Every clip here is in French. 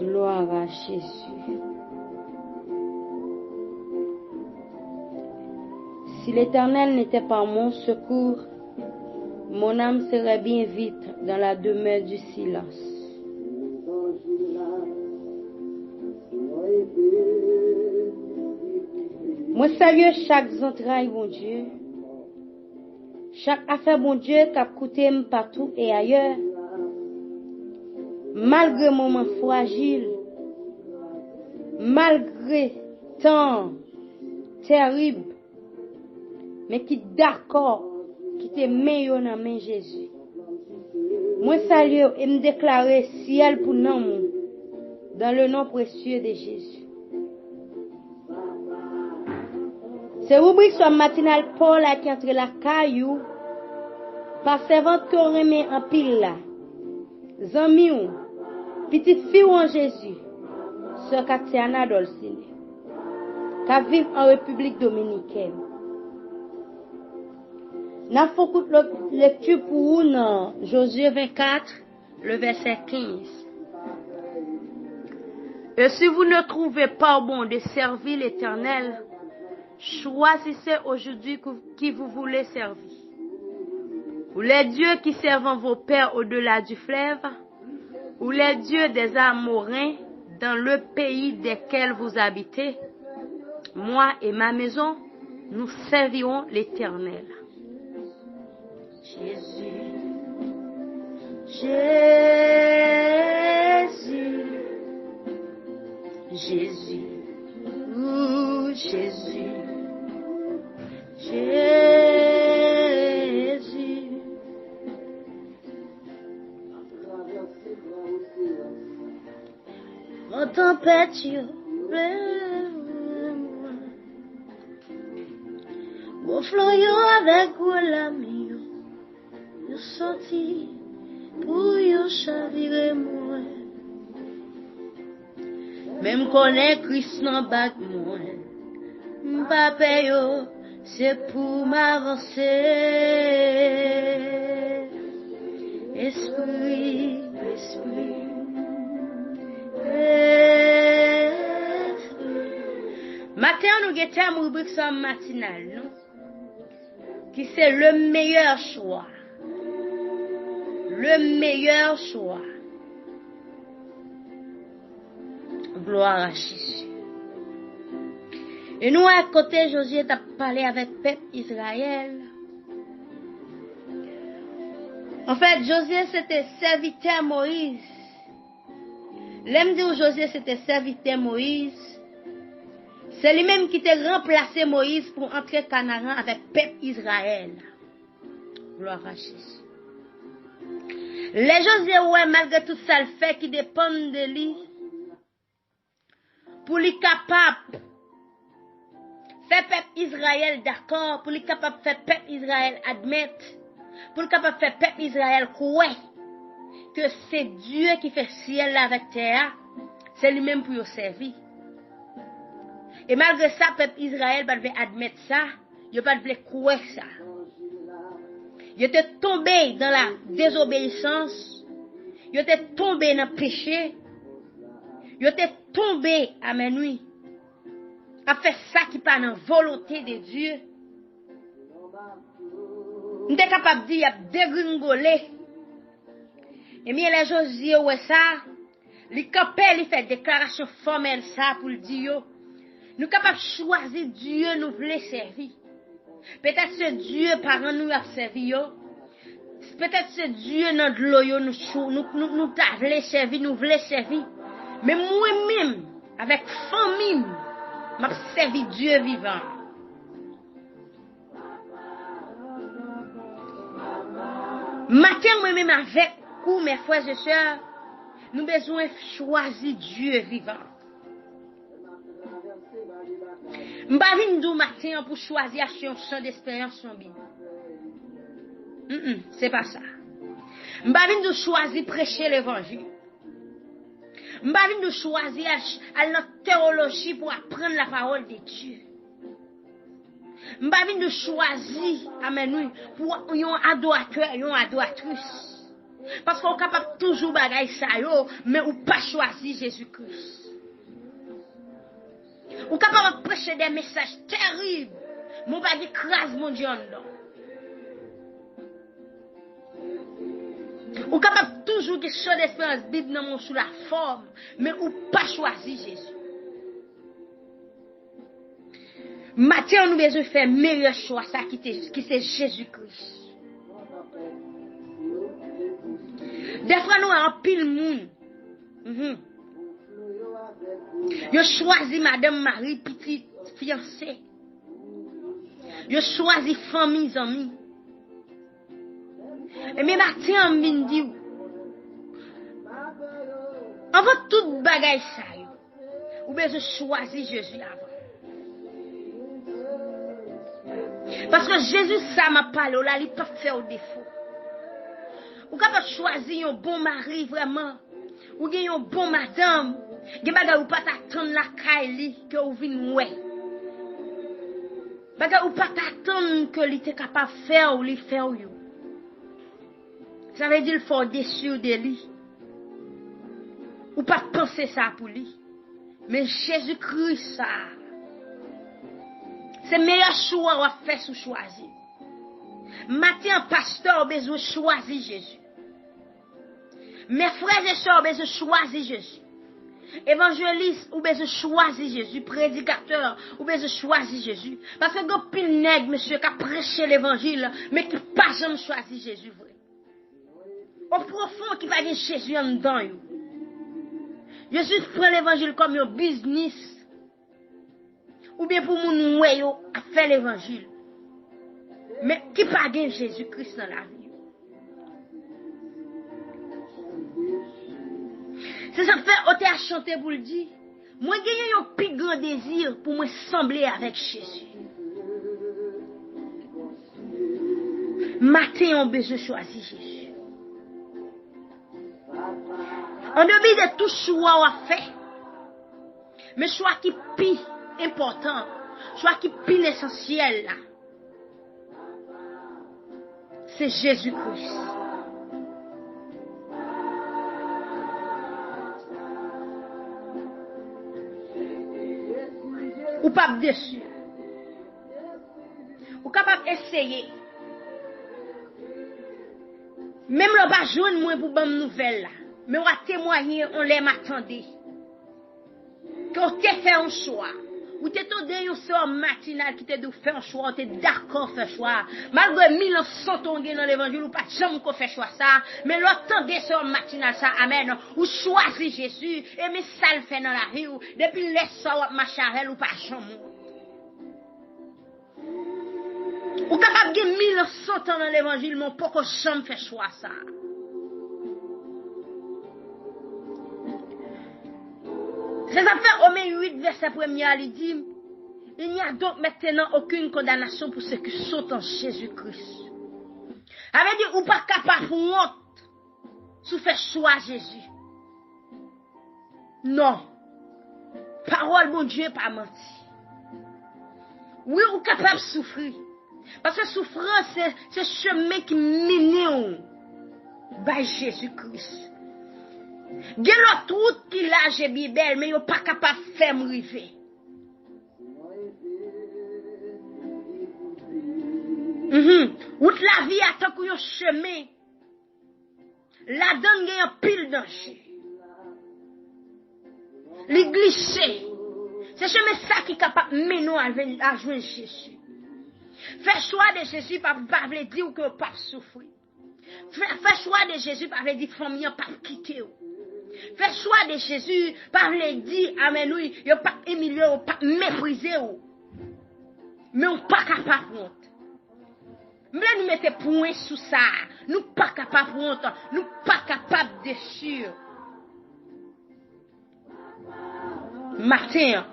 Gloire à Jésus. Si l'Éternel n'était pas mon secours, mon âme serait bien vite dans la demeure du silence. Moi salue chaque entraille, bon Dieu. Chaque affaire, bon Dieu, qui a coûté partout et ailleurs. Malgré moment fragile, malgré temps terrible, mais qui d'accord, qui te meilleur dans main Jésus. Moi salue et me déclarer ciel pour nous, dans le nom précieux de Jésus. C'est rubrique sur matinal Paul qui entre la caillou, par servante qu'on remet en pile là. Zami ou, petite fille en Jésus, sœur Katiana Dolcine, qui vit en République Dominicaine. N'a fait lecture pour vous dans Josué 24, le verset 15. Et si vous ne trouvez pas bon de servir l'Éternel, choisissez aujourd'hui qui vous voulez servir. Ou les dieux qui servent vos pères au-delà du fleuve, ou les dieux des Amoréens dans le pays desquels vous habitez. Moi et ma maison, nous servirons l'Éternel. Jésus, Jésus, Jésus, oh Jésus, Jésus. Mon tempête, mon flot avec l'ami. Yo sorti pour yo chavire moi. Même connaît Christ nan bak moi. M'pape yo, c'est pour m'avancer. Esprit, esprit, esprit. Matin nous guettons rubrique ça matinal, non? Qui c'est le meilleur choix. Le meilleur choix. Gloire à Jésus. Et nous, à côté, Josué a parlé avec le peuple Israël. En fait, Josué, c'était serviteur Moïse. L'aime dire Josué, c'était serviteur Moïse. C'est lui-même qui t'a remplacé Moïse pour entrer au Canaan avec le peuple Israël. Gloire à Jésus. Les Josué, ouais, malgré tout ça, le fait qui dépend de lui, pour lui capable faire peuple Israël d'accord, pour lui capable faire peuple Israël admettre, pour lui capable faire peuple Israël croire que c'est Dieu qui fait ciel avec terre, c'est lui-même pour le servir. Et malgré ça, peuple Israël ne devait admettre ça, il ne devait croire ça. Il était tombé dans la désobéissance. Il était tombé dans le péché. Il était tombé à minuit. A fait ça qui pas dans la volonté de Dieu. On est capable de dire, il a dégringolé. Et bien les Josué, ouais ça, les campés, ils fait déclaration formelle ça pour le dire. Nous sommes capables de choisir Dieu, nous voulons servir. Peut-être que Dieu, par nous, a servi. Peut-être que Dieu, dans de l'eau, nous voulons servir, nous voulons servir. Mais moi-même, avec famille, m'a servi Dieu vivant. Matin, moi-même, avec vous, mes frères et sœurs, nous avons besoin de choisir Dieu vivant. M'bavine dou matin pour choisir acheter un champ d'espérance sur Bible. C'est pas ça. M'bavine dou choisir prêcher l'évangile. M'bavine dou choisir aller dans la théologie pour apprendre la parole de Dieu. M'bavine dou choisir amen pour un adorateur, une adoratrice. Parce qu'on est capable toujours bagaille ça yo, mais ou pas choisi Jésus-Christ. Ou capable de prêcher des messages terribles, mon bagay crase mon Dieu en dedans. Ou capable toujours de chaud d'espérance Bible dans mon sous la forme, mais ou pas choisi Jésus. Maintenant, nous besoin faire meilleur choix, ça qui c'est Jésus-Christ. Des fois, nous avons pile monde. Yo choisi Madame Marie, petite fiancée. Yo choisi famille, amis. Et mais matin, on vient dire, on va tout bagaille ça. Ou besoin choisir Jésus avant. Parce que Jésus, ça m'a parlé, là, il peut faire au défaut. Ou capable choisir un bon mari, vraiment. Ou gagner un bon madame. Ou pas t'attendre la caille que vous venez ouais. Ou pas t'attendre que lui était capable de faire ou lui faire you. Ça veut dire qu'il faut déçu de lui. Ou pas penser ça pour lui. Mais Jésus-Christ, ça. C'est le meilleur choix à faire sous choisir. Matin, pasteur a besoin de choisir Jésus. Mes frères et sœurs ont besoin de choisir Jésus. Évangéliste ou besoin de choisir Jésus. Prédicateur ou besoin de choisir Jésus. Parce que il pile nègre, monsieur, qui a prêché l'évangile, mais qui n'a pas jamais choisi Jésus vrai. Au profond, qui va dire Jésus en dedans. Jésus prend l'évangile comme un business. Ou bien pour mon noyau à faire l'évangile. Mais qui pas gagne Jésus-Christ dans la vie. C'est ça fait on t'a chanté pour le dire. Moi gagne un plus grand désir pour me sembler avec Jésus. Matin on besoin choisir Jésus. En début de tout choix on fait. Mais choix qui pire important, choix qui pile essentiel là. C'est Jésus-Christ. Ou pas déçu. Ou capable d'essayer. Même le bas jaune moi pour bonne nouvelle là. Mais on va témoigner, on l'aime attendait. Qu'on t'a fait un choix. Ou t'es tombé un sort matinal qui t'a dit faire un choix, t'es d'accord faire choix. Malgré 1000 ans sans tomber dans l'évangile, ou pas jamais qu'on fait choix ça, mais l'autre des sort matinal ça, amen, ou choisit Jésus, et mais ça le fait dans la vie, ou depuis les sorts macharel, ou pas jamais. Ou capable de 1000 ans sans temps dans l'évangile, mais pas qu'on jamais fait choix ça. C'est ça fait Romains 8, verset 1er, il dit, il n'y a donc maintenant aucune condamnation pour ceux qui sont en Jésus-Christ. Avait dit, ou pas capable pour honte, sous faire choix Jésus. Non. Parole, mon Dieu, pas menti. Oui, ou capable de souffrir. Parce que souffrance, c'est chemin qui mène par Jésus-Christ. Il y a l'autre route qui là, j'ai bien belle, mais il n'est pas capable de faire me river. Route la vie attend qu'il y ait un chemin. La donne, il y a un pile danger. Les glisser. C'est chemin ça qui est capable de mener à joindre Jésus. Faire choix de Jésus, pas veut dire que pas souffrir. Faire choix de Jésus, pas veut dire que famille pas quitter. Faire choix de Jésus, par les dire, amen, oui, il n'y a pas humilié, il n'y a pas méprisé. Mais on n'est pas capable de honte. Mais nous mettons point sous ça. Nous ne sommes pas capables de honte. Nous ne sommes pas capables de sûr. Matin,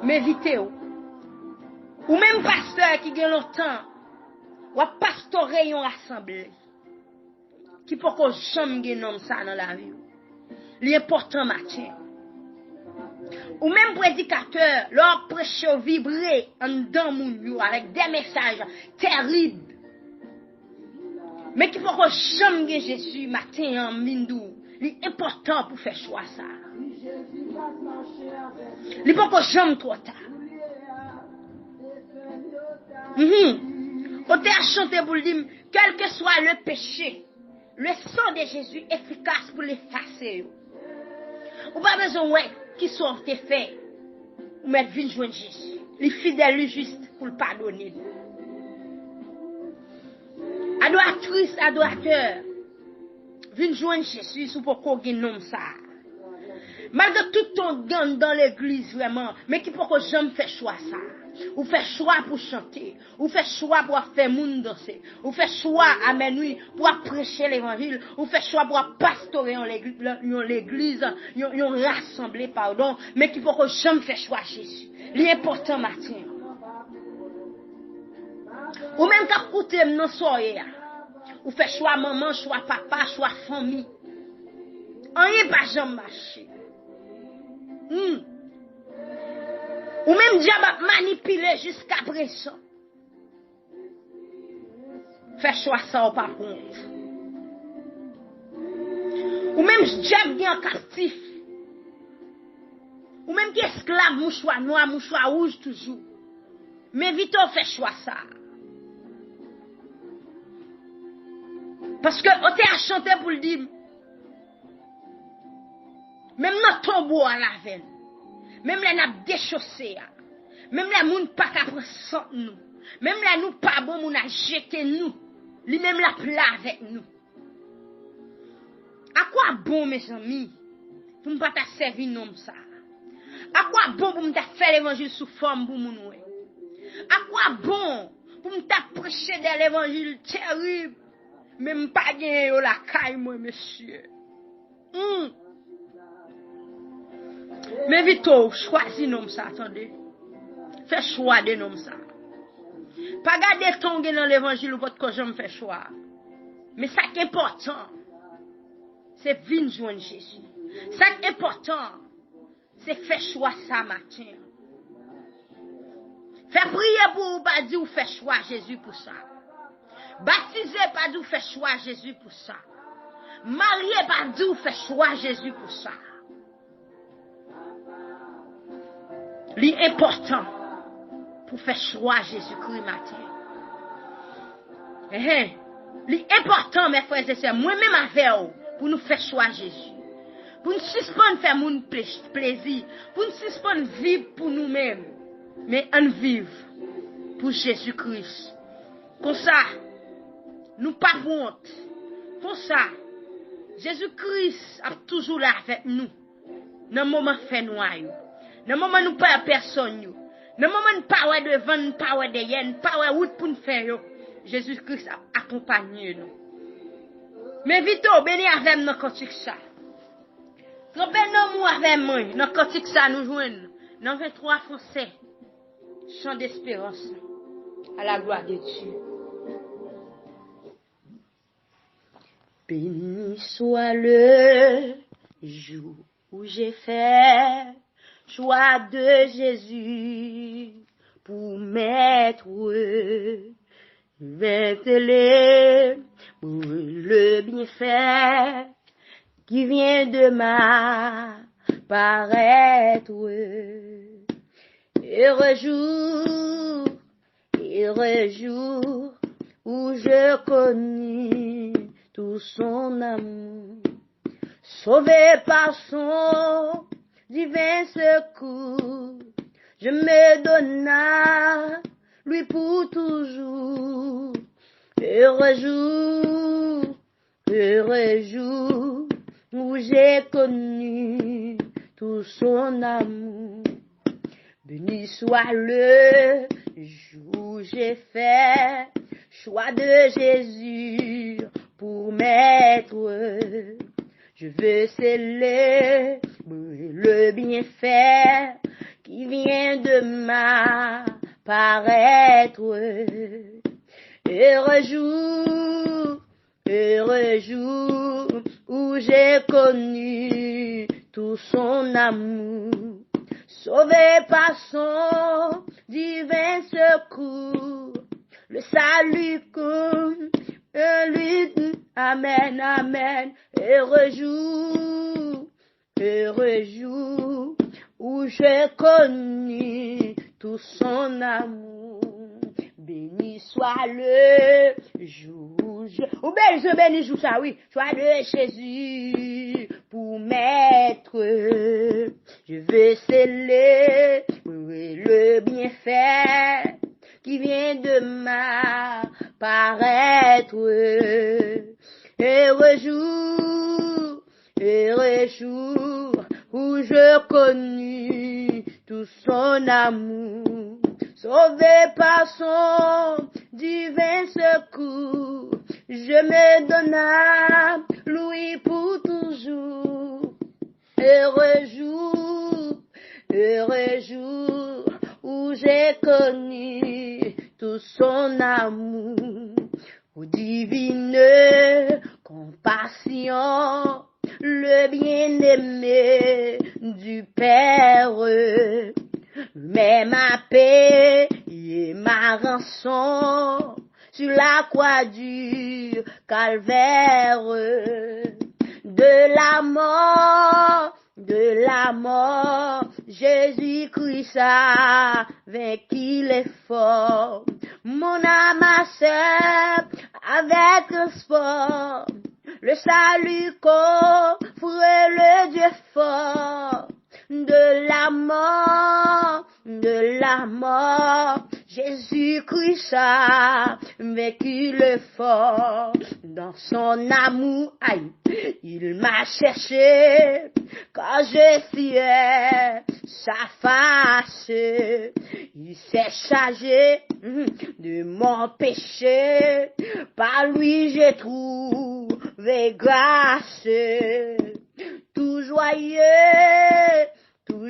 m'évitez. Ou même pasteur qui a longtemps, ou pastorer une assemblée. Qui peut qu'on jamais nomme ça dans la vie. L'important matin. Ou même prédicateur, leur prêche vibrer en dedans mon avec des messages terribles. Mais qui faut que j'aime Jésus matin en mindou. C'est important pour faire choix ça. Il faut que j'aime trop tard. On t'a chanté pour dire, quel que soit le péché, le sang de Jésus est efficace pour l'effacer. Ou pas besoin ouais, qui soit tes faits. Ou mettre vite joindre Jésus. Les fidèles, les justes pour le pardonner. Adoratrice, adorateur, viens joindre Jésus sous pour qu'on nomme ça. Malgré tout ton gang dans l'église vraiment, mais qui pour que j'aime faire choix ça. Ou faire choix pour chanter, ou faire choix pour faire moun danser, ou faire choix à minuit pour prêcher l'évangile, ou faire choix pour pastorer en l'église, yon rassembler pardon, mais qui pour que j'aime faire choix Jésus. L'important matin. Ou même quand vous êtes dans soirée, ou fait choix maman, choix papa, choix famille. Rien pas jamais marché. Ou même diable manipuler jusqu'à présent. Fait choix ça ou pas compte. Ou même diable bien captif. Ou même qui esclave mouchoir noir, mouchoir rouge toujours. Mais vite on fait choix ça. Parce que on t'a chanté pour le dire. Même notre tombeau à la veine. Même là n'a déchaussé. Même là moun pas capable sans nous. Même là nous pas bon moun a jeté nous. Lui même la plat avec nous. À quoi bon mes amis pour me pas ta servir nom ça? À quoi bon pour me ta faire l'évangile sous forme pour moun ouais? À quoi bon pour me ta prêcher de l'évangile terrible? Même pas gagner la caille moi monsieur. Mais vite choisis nom ça attendez. Fais choix de nom ça. Pas garder ton dans l'évangile ou votre que j'aime faire choix. Mais ça qui est important c'est venir joindre Jésus. Ça qui est important c'est faire choix ça matin. Faire prier pour vous pas dire ou faire choix Jésus pour ça. Baptiser pas dire ou faire choix Jésus pour ça. Marier pas dire ou faire choix Jésus pour ça. L'important pour faire choix Jésus-Christ matin. L'important mes frères et sœurs, moi-même avec vous, pour nous faire choix Jésus. Pour nous suspendre faire mon plaisir, pour nous suspendre vivre pour nous-mêmes, mais en vivre pour Jésus-Christ. Comme ça, nous pas honte. Comme ça, Jésus-Christ a toujours là avec nous. Dans le moment fait noyau. Dans le moment nous pas personne. Dans le moment nous pas devant, pas derrière, pas route pour nous faire. Jésus-Christ accompagne nous. Mais vite, béni avec nous quand ça. Trompez nous avec moi, dans cantique ça nous joignent. Dans 23 français. Chant d'espérance à la gloire de Dieu. Béni soit le jour où j'ai fait choix de Jésus pour m'être vêtélé pour le bienfait qui vient de ma paraître. Heureux jour où je connus tout son amour, sauvé par son divin secours, je me donne à lui pour toujours. Heureux jour où j'ai connu tout son amour. Béni soit le jour où j'ai fait choix de Jésus pour m'être. Je veux célébrer le bienfait qui vient de m'apparaître. Heureux jour où j'ai connu tout son amour, sauvé par son divin secours, le salut et lui dit Amen, Amen, heureux jour où j'ai connu tout son amour. Béni soit le jour, béni jour ça, oui, soit le Jésus pour maître. Je veux célébrer le bienfait qui vient de m'apparaître. Heureux jour où je connus tout son amour, sauvé par son divin secours, je me donne à lui pour toujours. Heureux jour où j'ai connu tout son amour, où divine compassion, le bien-aimé du Père, mais ma paix et ma rançon sur la croix du calvaire. De la mort, Jésus-Christ a vaincu les forts. Mon âme accepte avec transport le salut qu'offre le Dieu fort. De la mort, Jésus-Christ a vaincu le fort. Dans son amour, aïe, il m'a cherché quand je fuyais sa face. Il s'est chargé de mon péché, par lui j'ai trouvé grâce. Tout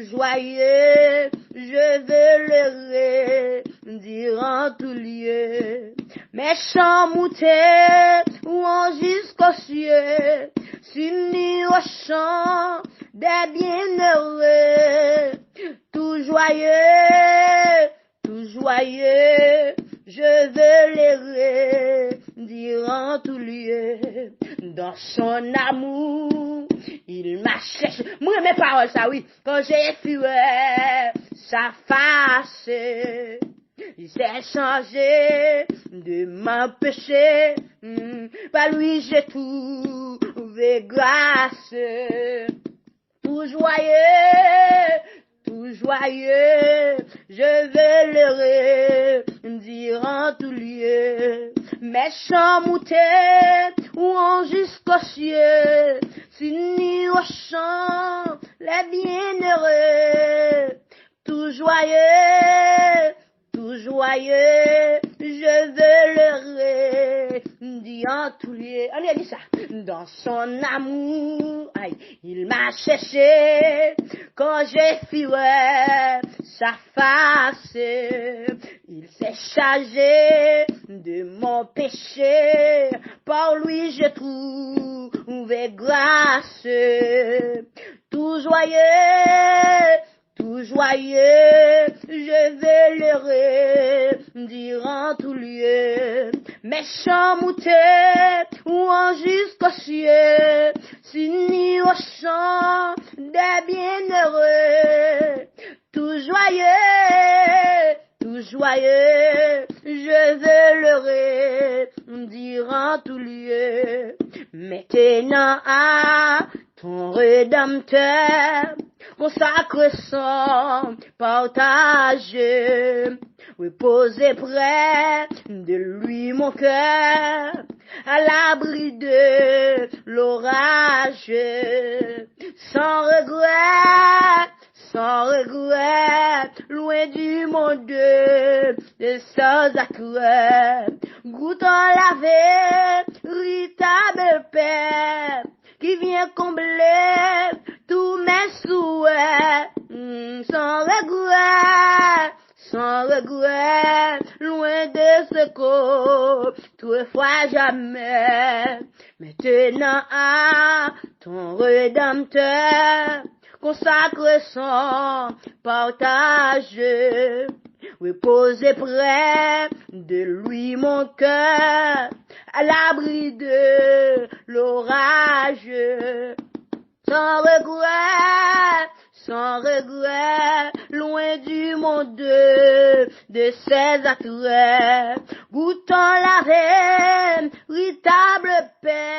joyeux, je veux le dire en tout lieu. Mes chants montés ou jusqu'aux cieux, s'unir au chant des bienheureux. Tout joyeux, je veux le dire en tout lieu. Dans son amour, il m'a cherché. Moi, mes paroles, ça oui, quand j'ai fui sa face, il s'est changé de mon péché. Par lui, j'ai trouvé grâce. Tout joyeux, je veux le dire en tout lieu. Mes chants montés ou en jusqu'aux cieux, s'unir au chant les bienheureux. Tout joyeux, je veux le dire en tout lieu. On a dit ça. Dans son amour, aïe, il m'a cherché quand j'ai fui sa face. Il s'est chargé de mon péché, par lui j'ai trouvé grâce. Tout joyeux, je vais le dire en tout lieu. Mes chants montés ou en jusqu'aux cieux, s'unir au chant des bienheureux. Tout joyeux, je veux le dire en tout lieu. Maintenant à ton Rédempteur, consacre son partage, reposer près de lui mon cœur, à l'abri de l'orage, sans regret, loin du monde de sans accroître, goûtant la véritable paix qui vient combler tous mes souhaits, sans regret, loin de ce qu'autrefois jamais. Maintenant à ton Rédempteur, consacre son partage, reposer près de lui mon cœur, à l'abri de l'orage, sans regret, loin du monde de ses attraits, goûtant la véritable paix.